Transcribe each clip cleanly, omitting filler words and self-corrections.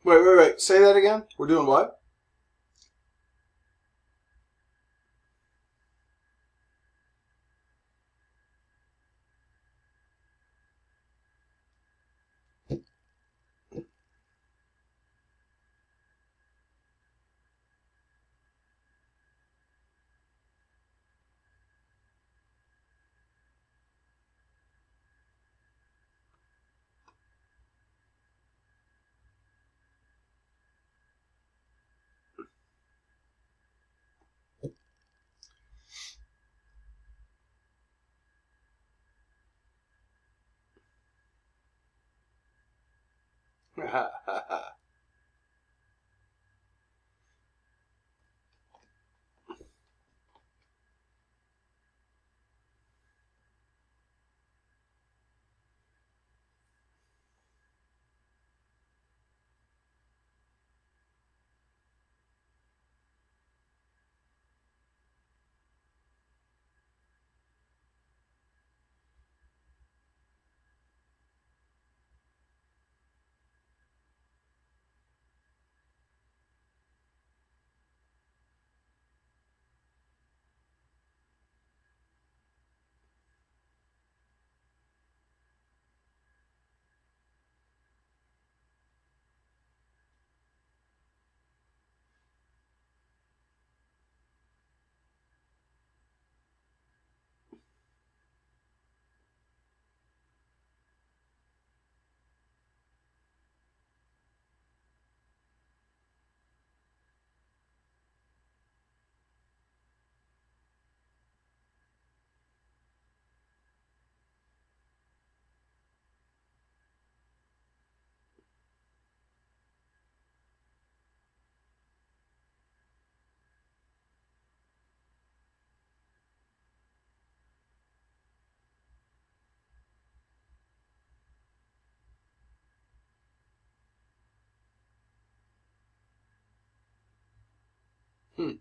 Wait. Say that again. We're doing what? Hmm.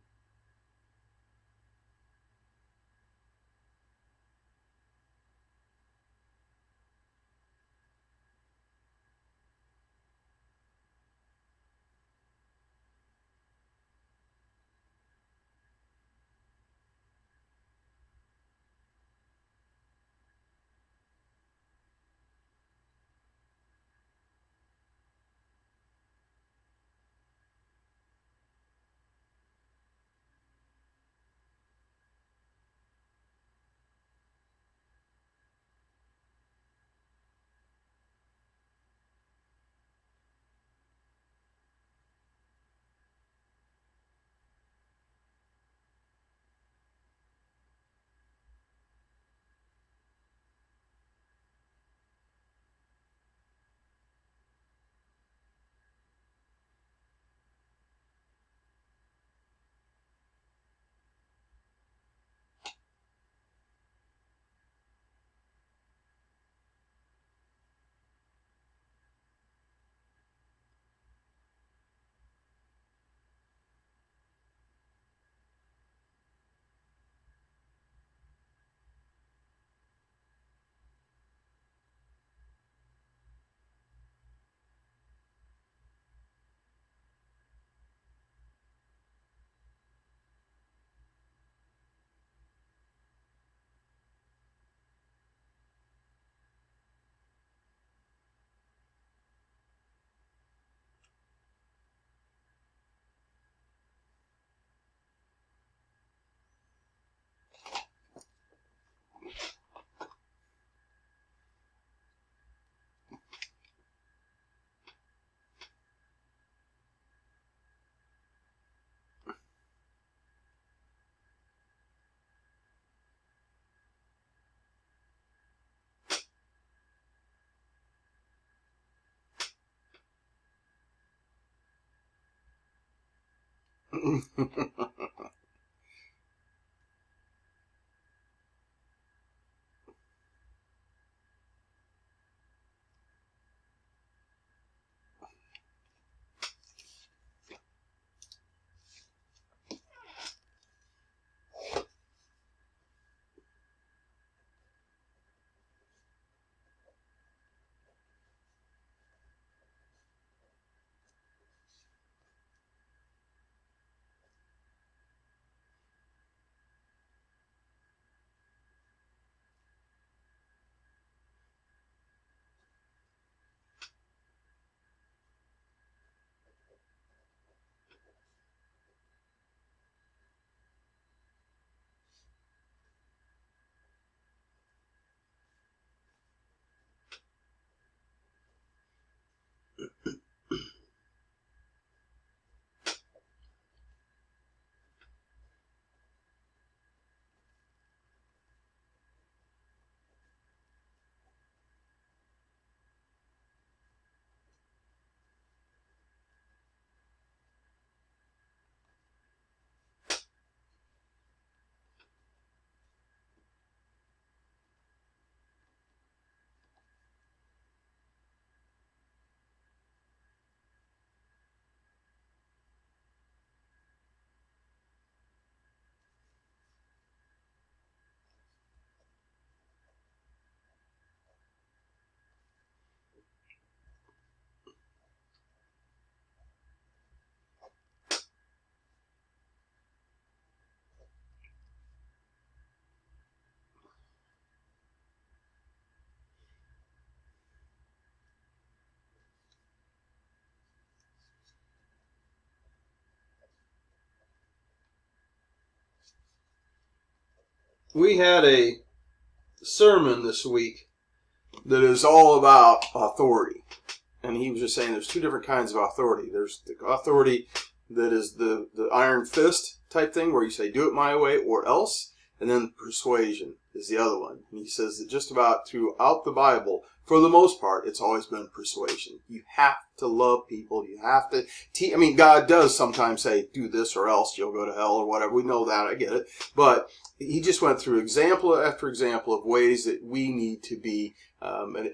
we had a sermon this week that is all about authority. And he was just saying there's two different kinds of authority. There's the authority that is the iron fist type thing where you say, do it my way or else. And then persuasion is the other one. And he says that just about throughout the Bible, for the most part, it's always been persuasion. You have to love people. You have to I mean, God does sometimes say, do this or else you'll go to hell or whatever. We know that. I get it. But he just went through example after example of ways that we need to be an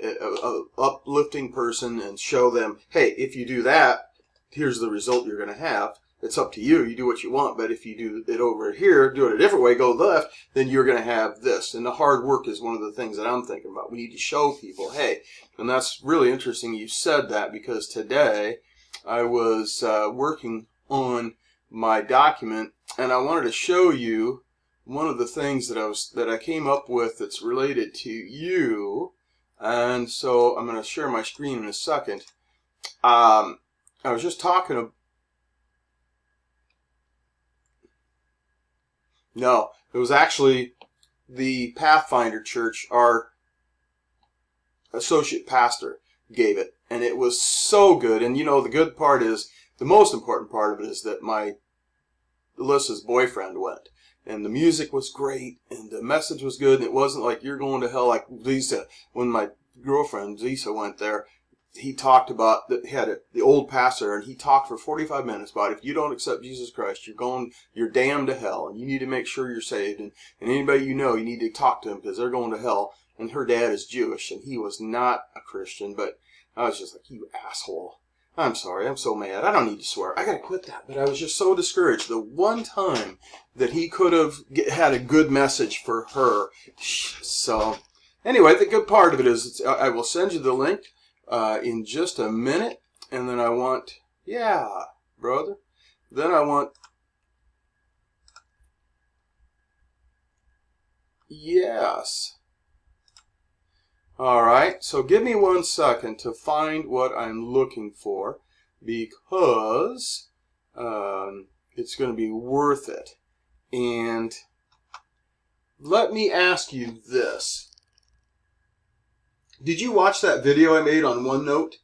uplifting person and show them, hey, if you do that, here's the result you're going to have. It's up to you. You do what you want. But if you do it over here, do it a different way, go left, then you're going to have this. And the hard work is one of the things that I'm thinking about. We need to show people, hey, and that's really interesting you said that, because today I was working on my document and I wanted to show you one of the things that I came up with that's related to you. And so I'm going to share my screen in a second. I was just talking about, no, it was actually the Pathfinder Church, our associate pastor gave it. And it was so good. And you know, the good part is, the most important part of it is that Alyssa's boyfriend went. And the music was great, and the message was good, and it wasn't like you're going to hell like Lisa. When my girlfriend, Lisa, went there, he talked about, that he had the old pastor, and he talked for 45 minutes about if you don't accept Jesus Christ, you're damned to hell, and you need to make sure you're saved, and anybody you know, you need to talk to them because they're going to hell. And her dad is Jewish, and he was not a Christian, but I was just like, you asshole. I'm sorry, I'm so mad. I don't need to swear. I gotta quit that. But I was just so discouraged. The one time that he could have had a good message for her. So, anyway, the good part of it is, I will send you the link in just a minute. And then I want, yeah, brother. Then I want, yes. All right, so give me 1 second to find what I'm looking for, because it's going to be worth it. And let me ask you this. Did you watch that video I made on OneNote?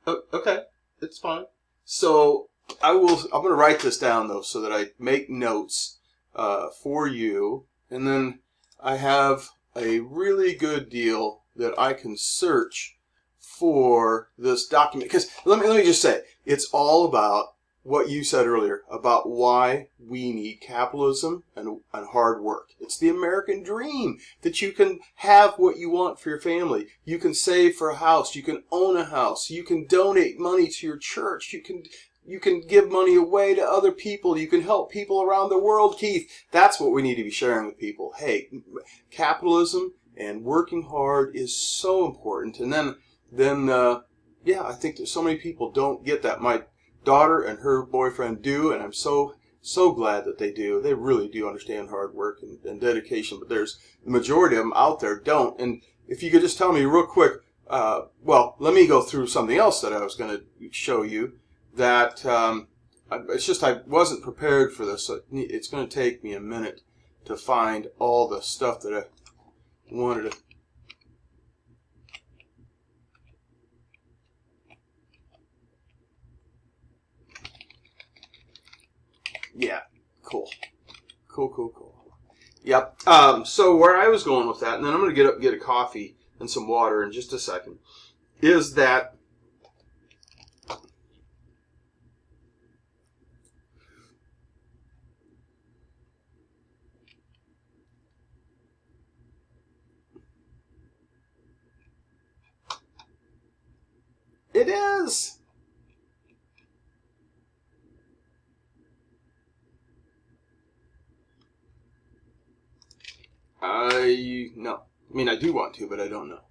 Oh, okay, it's fine. So I'm going to write this down, though, so that I make notes for you. And then I have a really good deal that I can search for this document. Because let me just say, it's all about what you said earlier about why we need capitalism and hard work. It's the American dream that you can have what you want for your family. You can save for a house. You can own a house. You can donate money to your church. You can give money away to other people. You can help people around the world, Keith. That's what we need to be sharing with people. Hey, capitalism and working hard is so important. And then yeah, I think that so many people don't get that. My daughter and her boyfriend do, and I'm so glad that they do. They really do understand hard work and dedication, but there's the majority of them out there don't. And if you could just tell me real quick, well, let me go through something else that I was going to show you. That it's just I wasn't prepared for this, so it's going to take me a minute to find all the stuff that I wanted to. Yeah, cool. Yep. So where I was going with that, and then I'm going to get up and get a coffee and some water in just a second, is that it is. No. I mean, I do want to, but I don't know.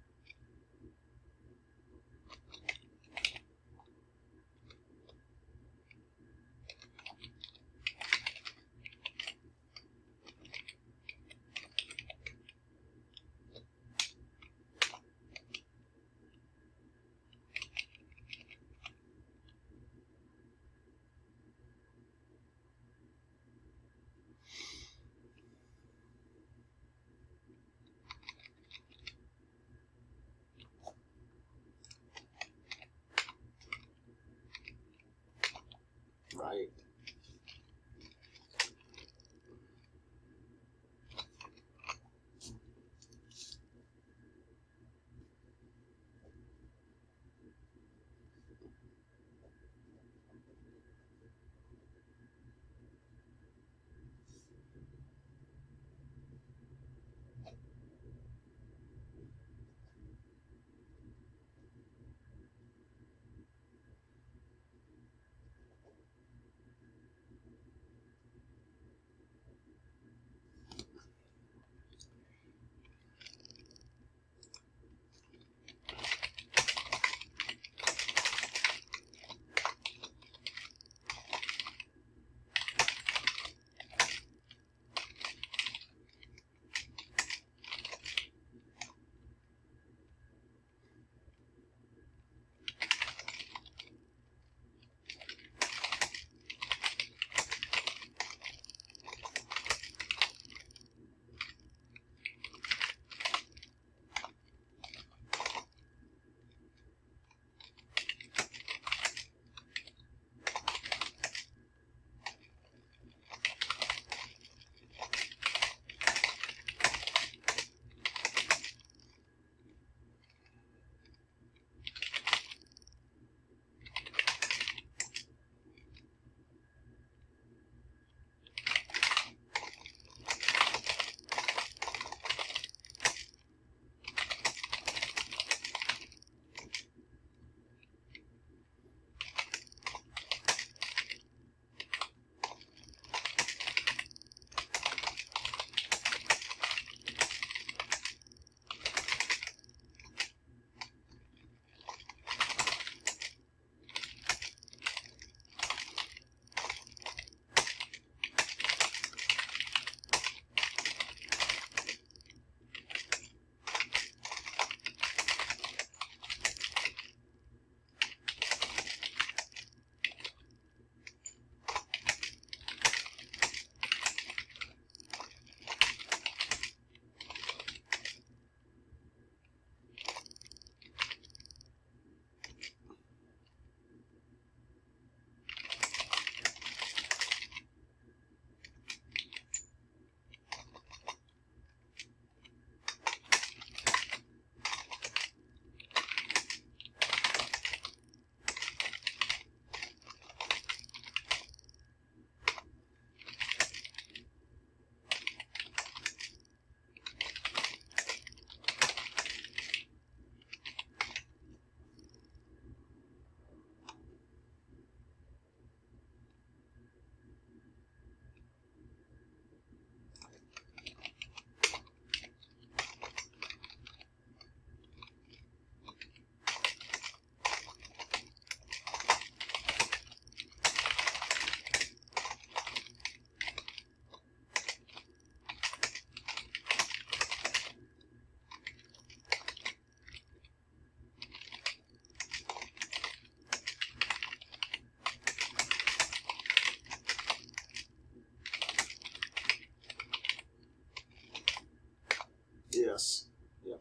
Right. Yes. Yeah.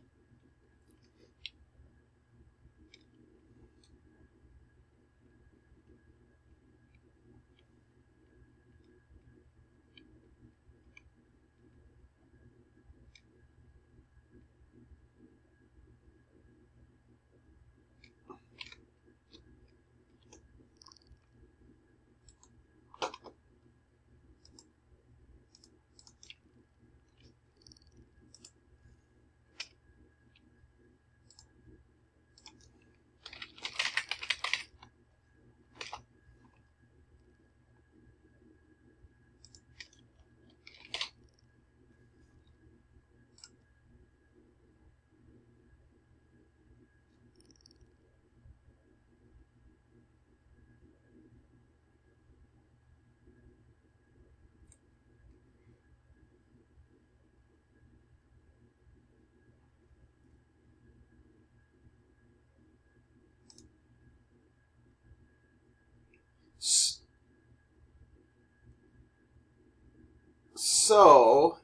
So,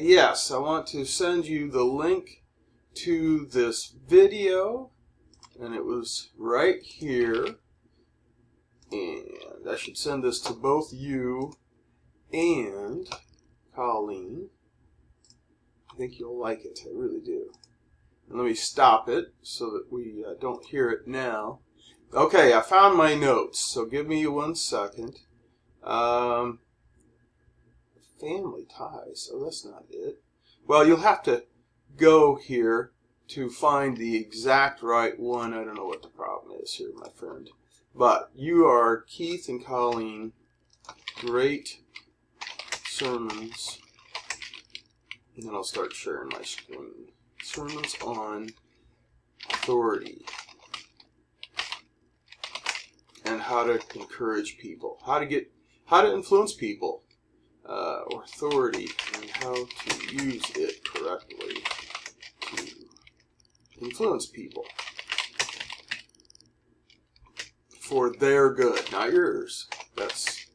yes, I want to send you the link to this video, and it was right here. And I should send this to both you and Colleen. I think you'll like it. I really do. And let me stop it so that we don't hear it now. Okay, I found my notes, so give me 1 second. Family ties. Oh, that's not it. Well, you'll have to go here to find the exact right one. I don't know what the problem is here, my friend. But you are Keith and Colleen. Great sermons. And then I'll start sharing my screen. Sermons on authority. And how to encourage people. How to influence people. Or authority. And how to use it correctly to influence people. For their good, not yours. That's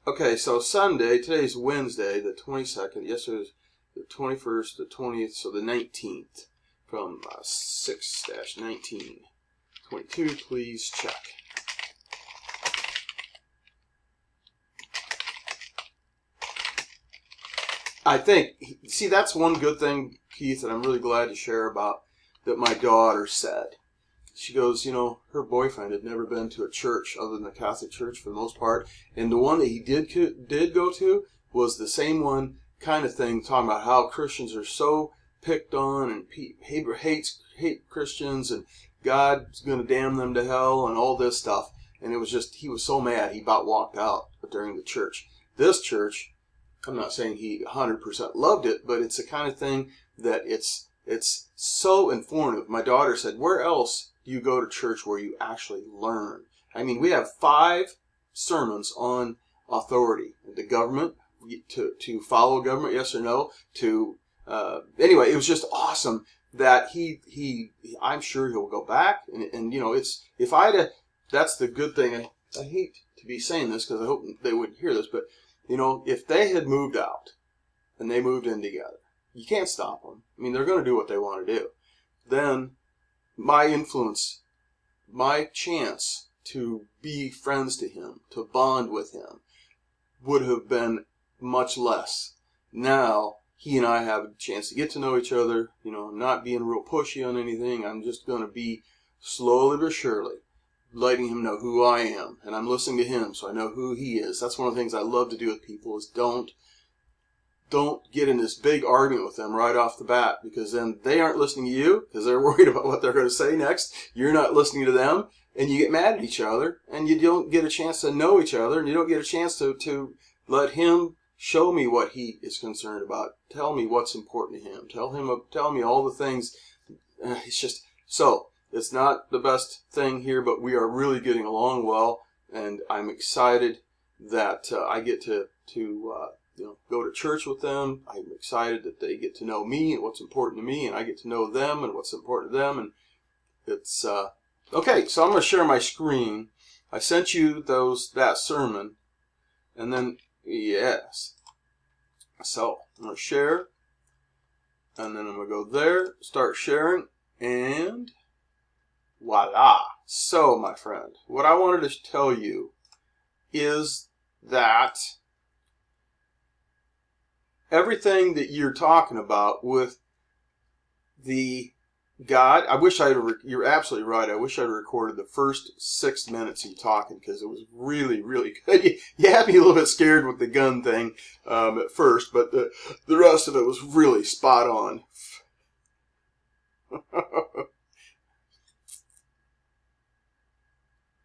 okay. So Sunday, today's Wednesday, the 22nd. Yesterday was the 21st, the 20th, so the 19th. From 6-1922. Please check. I think, see, that's one good thing, Keith, that I'm really glad to share about, that my daughter said. She goes, you know, her boyfriend had never been to a church other than the Catholic Church for the most part, and the one that he did go to was the same one kind of thing, talking about how Christians are so picked on and hate Christians and God's going to damn them to hell and all this stuff. And it was just, he was so mad he about walked out during the church. This church, I'm not saying he 100% loved it, but it's the kind of thing that it's so informative. My daughter said, where else do you go to church where you actually learn? I mean, we have 5 sermons on authority. The government, to follow government, yes or no, anyway, it was just awesome that I'm sure he'll go back. And you know, that's the good thing. I hate to be saying this because I hope they wouldn't hear this, but you know, if they had moved out and they moved in together, you can't stop them. I mean, they're going to do what they want to do. Then my influence, my chance to be friends to him, to bond with him, would have been much less. Now, he and I have a chance to get to know each other, you know, not being real pushy on anything. I'm just going to be slowly but surely letting him know who I am, and I'm listening to him so I know who he is. That's one of the things I love to do with people, is don't get in this big argument with them right off the bat, because then they aren't listening to you because they're worried about what they're going to say next. You're not listening to them, and you get mad at each other, and you don't get a chance to know each other, and you don't get a chance to let him show me what he is concerned about. Tell me what's important to him. Tell me all the things. It's just so. It's not the best thing here, but we are really getting along well, and I'm excited that I get to go to church with them. I'm excited that they get to know me and what's important to me, and I get to know them and what's important to them. And it's okay. So I'm going to share my screen. I sent you that sermon, and then yes. So I'm going to share, and then I'm going to go there, start sharing, and voila. So, my friend, what I wanted to tell you is that everything that you're talking about with the God, you're absolutely right. I wish I'd recorded the first 6 minutes of you talking, because it was really, really good. You had me a little bit scared with the gun thing at first, but the rest of it was really spot on.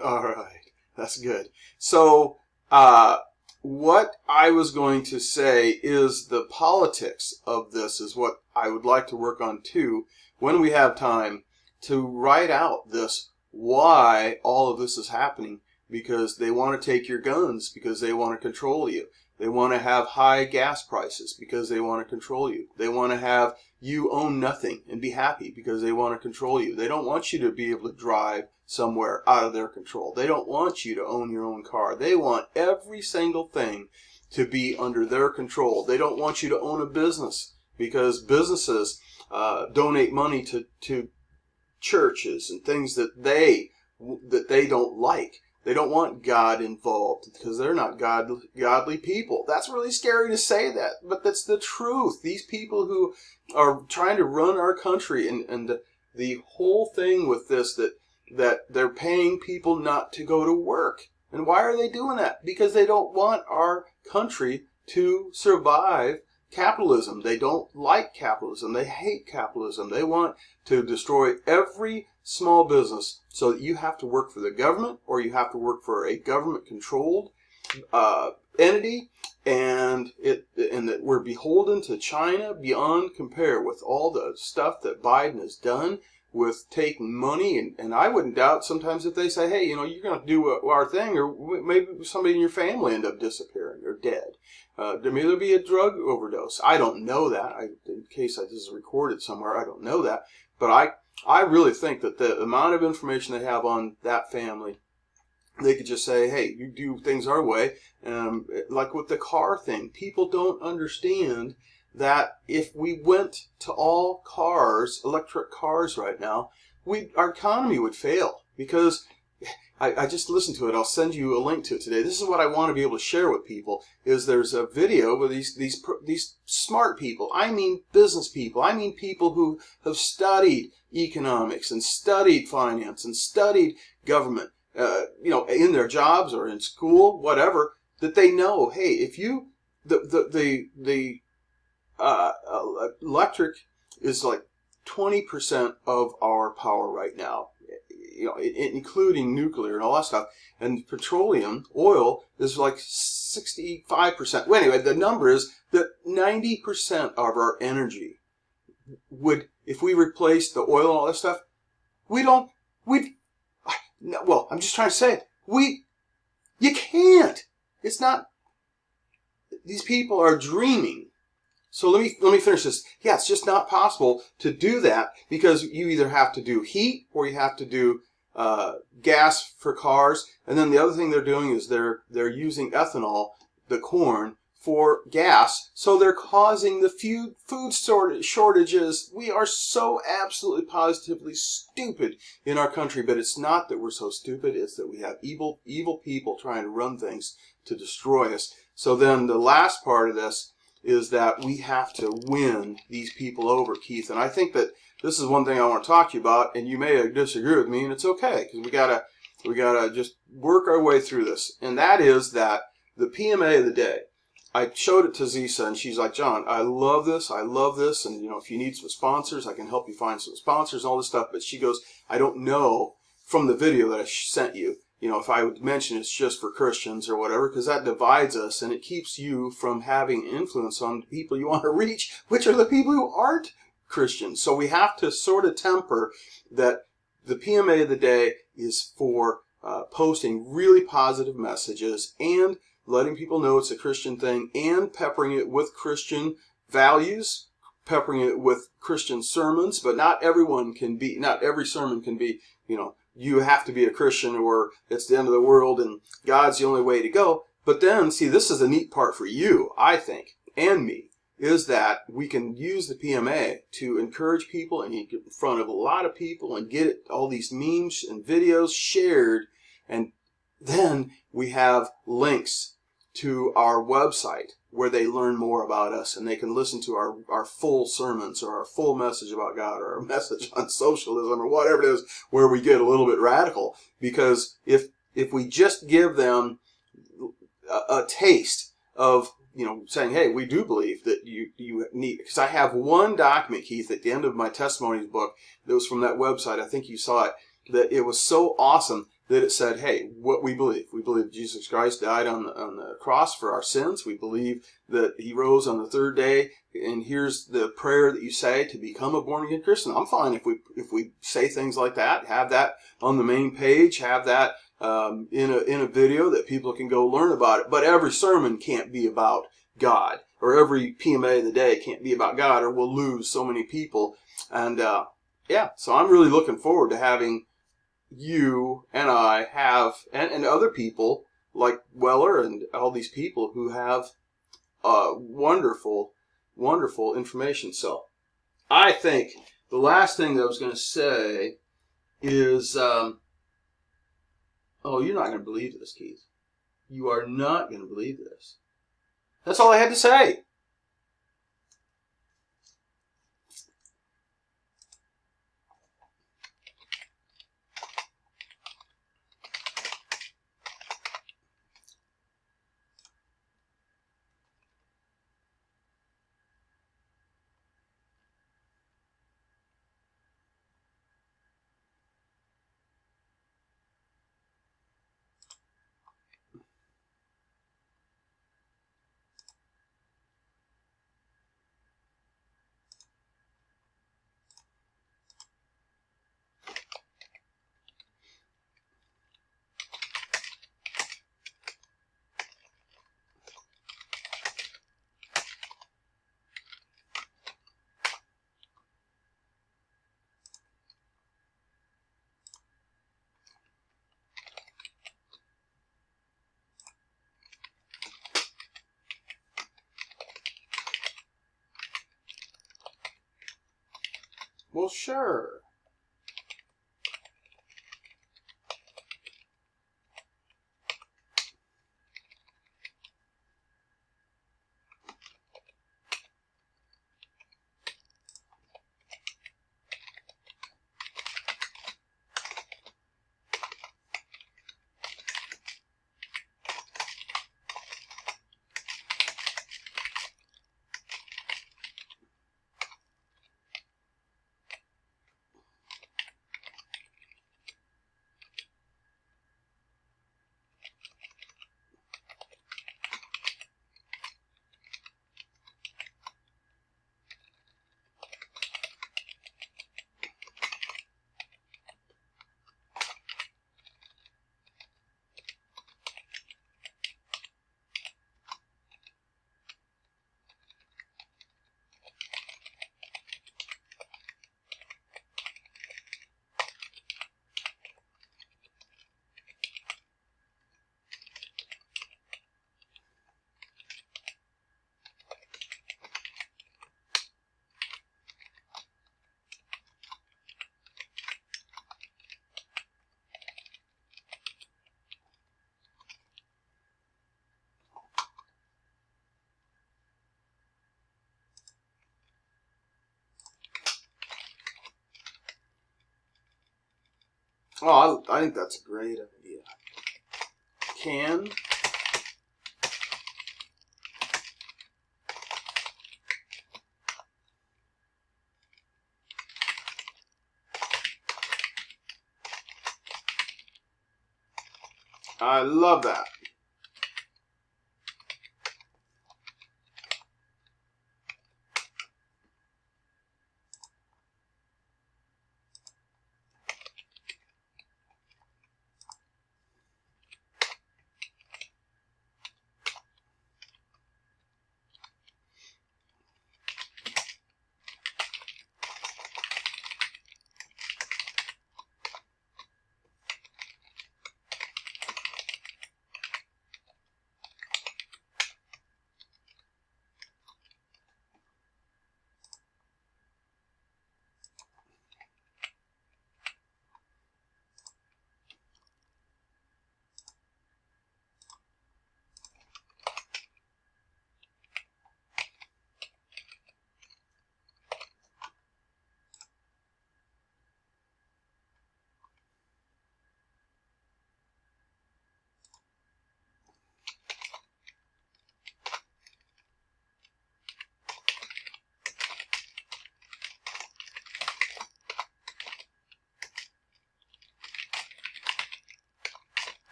All right, that's good. So, what I was going to say is the politics of this is what I would like to work on too, when we have time, to write out this, why all of this is happening. Because they want to take your guns, because they want to control you. They want to have high gas prices because they want to control you. They want to have you own nothing and be happy because they want to control you. They don't want you to be able to drive somewhere out of their control. They don't want you to own your own car. They want every single thing to be under their control. They don't want you to own a business, because businesses donate money to churches and things that they don't like. They don't want God involved because they're not godly people. That's really scary to say that, but that's the truth. These people who are trying to run our country, and the whole thing with this, that they're paying people not to go to work. And why are they doing that? Because they don't want our country to survive capitalism. They don't like capitalism. They hate capitalism. They want to destroy every small business so that you have to work for the government, or you have to work for a government-controlled entity, and that we're beholden to China beyond compare with all the stuff that Biden has done with taking money. And I wouldn't doubt sometimes if they say, hey, you're going to do our thing, or maybe somebody in your family end up disappearing or dead. Maybe there'll be a drug overdose. I don't know that. In case this is recorded somewhere, I don't know that. But I really think that the amount of information they have on that family, they could just say, hey, you do things our way. Like with the car thing, people don't understand that if we went to all cars, electric cars right now, our economy would fail. Because I just listened to it. I'll send you a link to it today. This is what I want to be able to share with people. Is there's a video where these smart people, I mean business people, I mean people who have studied economics and studied finance and studied government, in their jobs or in school, whatever, that they know, hey, if you the electric is like 20% of our power right now. Including nuclear and all that stuff, and petroleum, oil, is like 65%. Well, anyway, the number is that 90% of our energy would, if we replaced the oil and all that stuff, well, I'm just trying to say it. You can't. It's not, these people are dreaming. So let me finish this. Yeah, it's just not possible to do that, because you either have to do heat or you have to do gas for cars. And then the other thing they're doing is they're using ethanol, the corn, for gas. So they're causing the food shortages. We are so absolutely positively stupid in our country. But it's not that we're so stupid. It's that we have evil people trying to run things to destroy us. So then the last part of this is that we have to win these people over, Keith. And I think that this is one thing I want to talk to you about, and you may disagree with me, and it's okay, because we gotta just work our way through this. And that is that the PMA of the day, I showed it to Zisa, and she's like, John, I love this, and if you need some sponsors, I can help you find some sponsors and all this stuff. But she goes, I don't know from the video that I sent you, if I would mention it's just for Christians or whatever, because that divides us, and it keeps you from having influence on the people you want to reach, which are the people who aren't Christians. So we have to sort of temper that the PMA of the day is for posting really positive messages and letting people know it's a Christian thing, and peppering it with Christian values, peppering it with Christian sermons. But not every sermon can be, you have to be a Christian or it's the end of the world and God's the only way to go. But then, see, this is the neat part for you, I think, and me, is that we can use the PMA to encourage people and get in front of a lot of people and get all these memes and videos shared. And then we have links to our website where they learn more about us, and they can listen to our full sermons or our full message about God, or our message on socialism, or whatever it is, where we get a little bit radical. Because if we just give them a taste of, saying, hey, we do believe that you need, because I have one document, Keith, at the end of my testimonies book that was from that website, I think you saw it, that it was so awesome that it said, hey, what we believe. We believe Jesus Christ died on the cross for our sins. We believe that he rose on the third day. And here's the prayer that you say to become a born-again Christian. I'm fine if we say things like that, have that on the main page, have that in a video that people can go learn about it. But every sermon can't be about God, or every PMA of the day can't be about God, or we'll lose so many people. And so I'm really looking forward to having you and I have, and other people like Weller and all these people who have wonderful, wonderful information. So I think the last thing that I was going to say is, oh, you're not going to believe this, Keith. You are not going to believe this. That's all I had to say. Well, sure. Oh, I think that's a great idea. Can. I love that.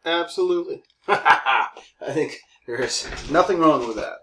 Absolutely. I think there's nothing wrong with that.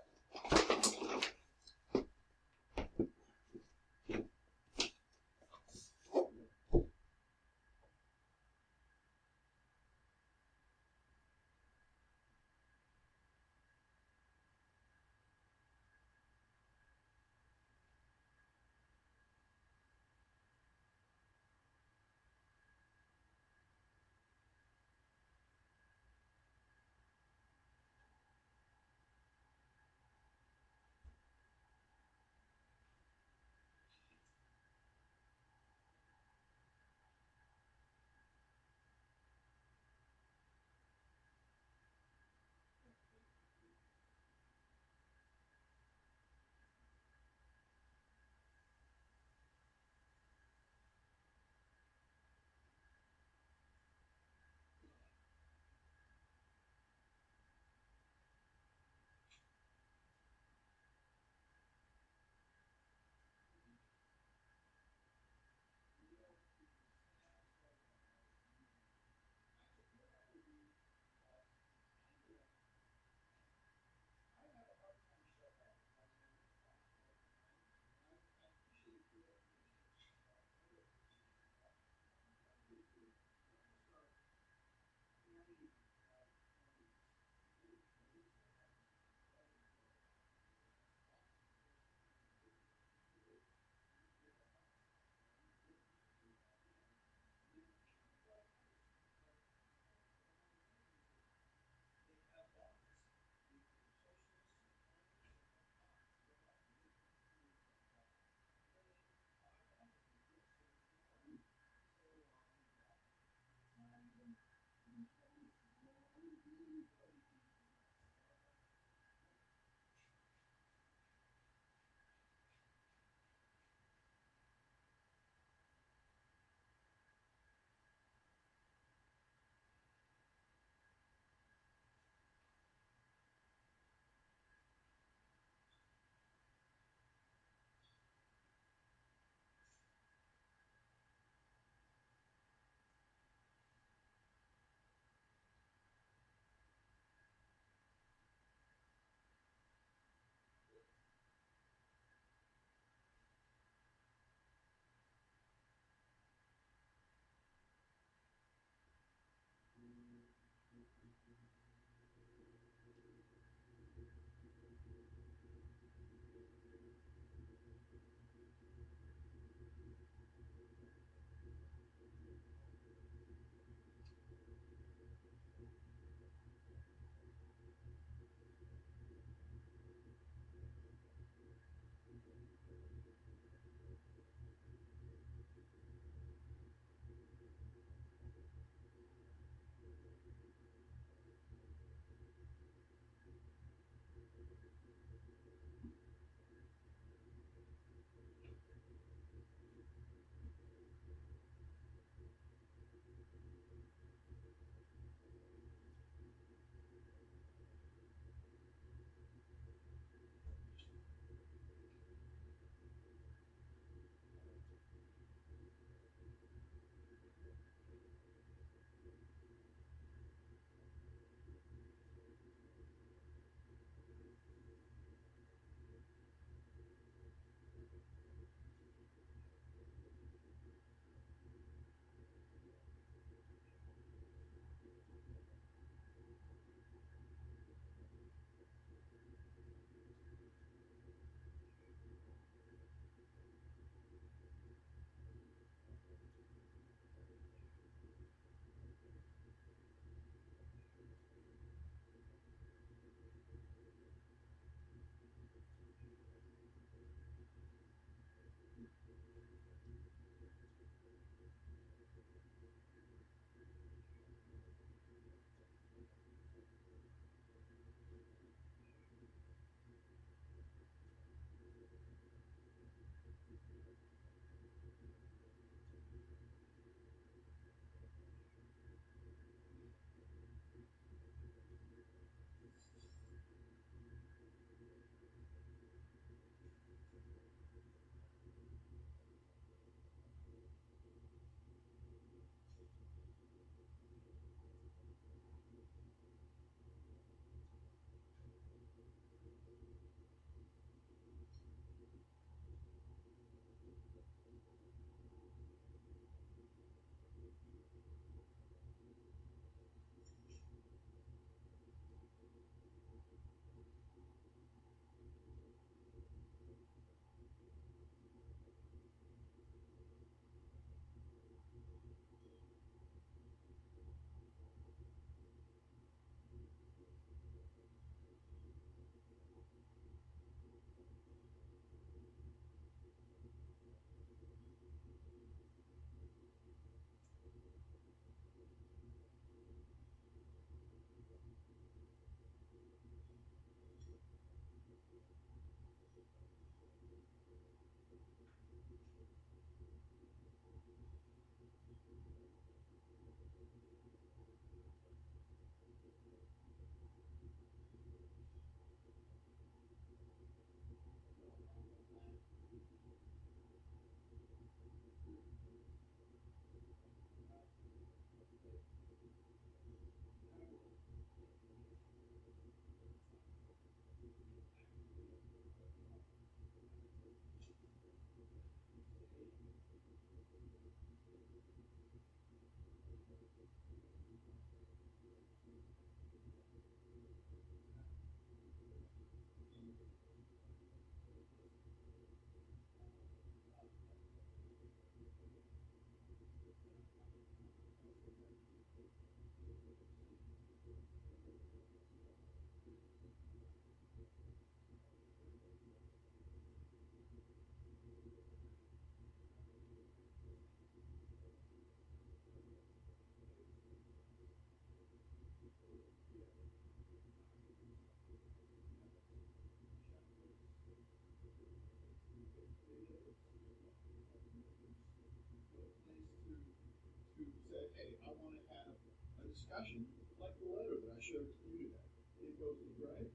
discussion, like the letter that I showed to you today. It goes to Greg.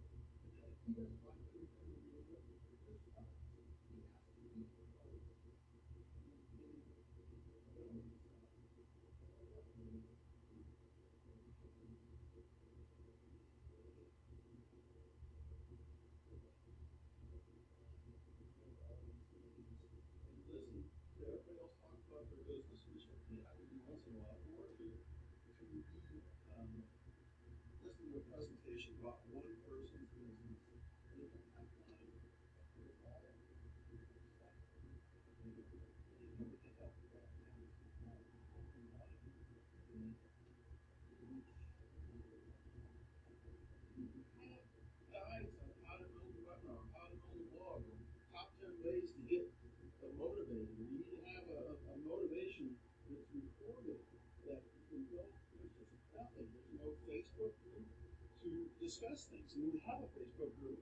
He doesn't like to listen to everybody else talk about their business. Every once in a while, or listen to a presentation about one person's business. You don't have time to put it all in. You know what the hell is that? Guides on how to build a webinar, how to build a blog, or top 10 ways to get motivated. You need to have a motivation that's recorded that you can go. There's just nothing. There's no Facebook group to discuss things. And we have a Facebook group.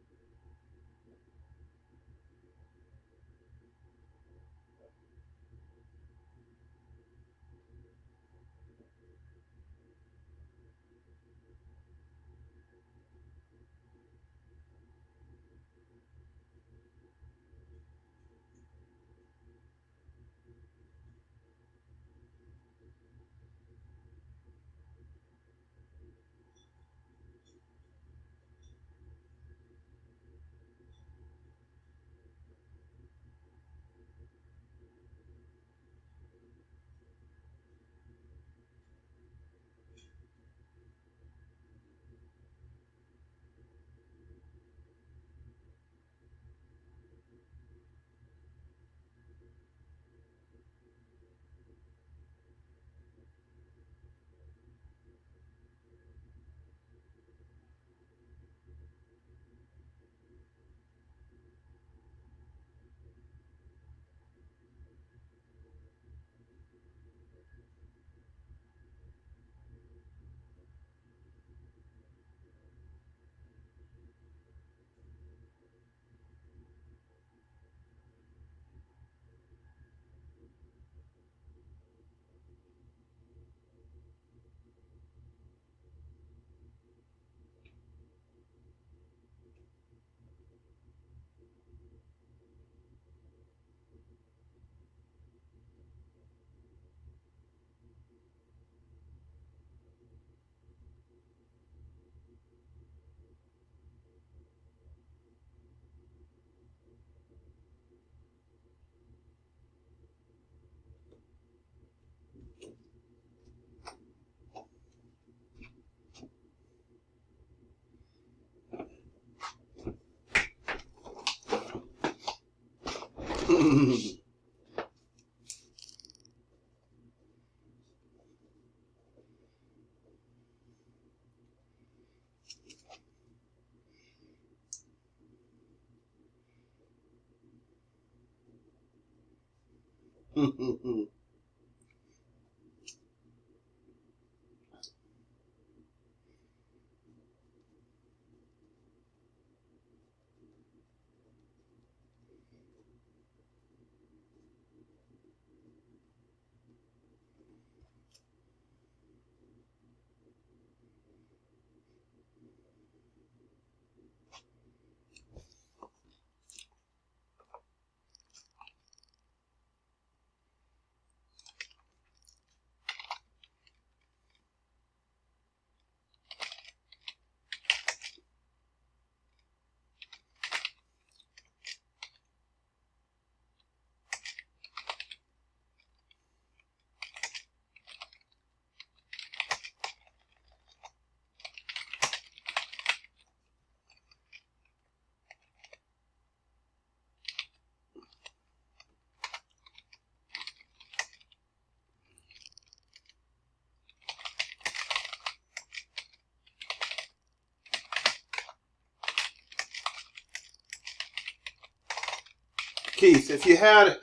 Keith, if you had,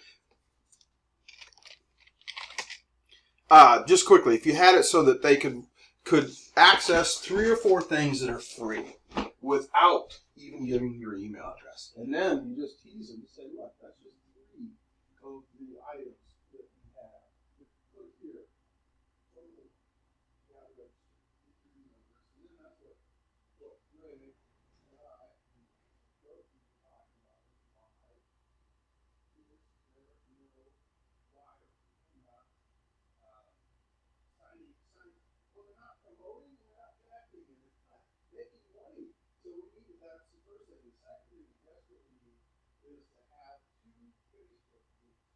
just quickly, if you had it so that they could access 3 or 4 things that are free without even giving your email address, and then you just tease them and say, look, that's just 3 of the items that you have. Just click here. is to have two Facebook groups.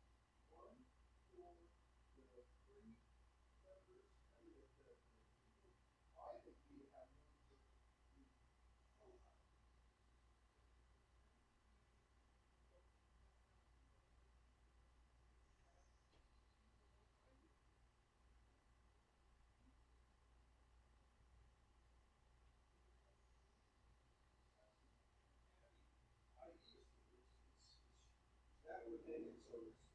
One for the free members, I mean, the people. I think we have one for the ideas. That would make it so it's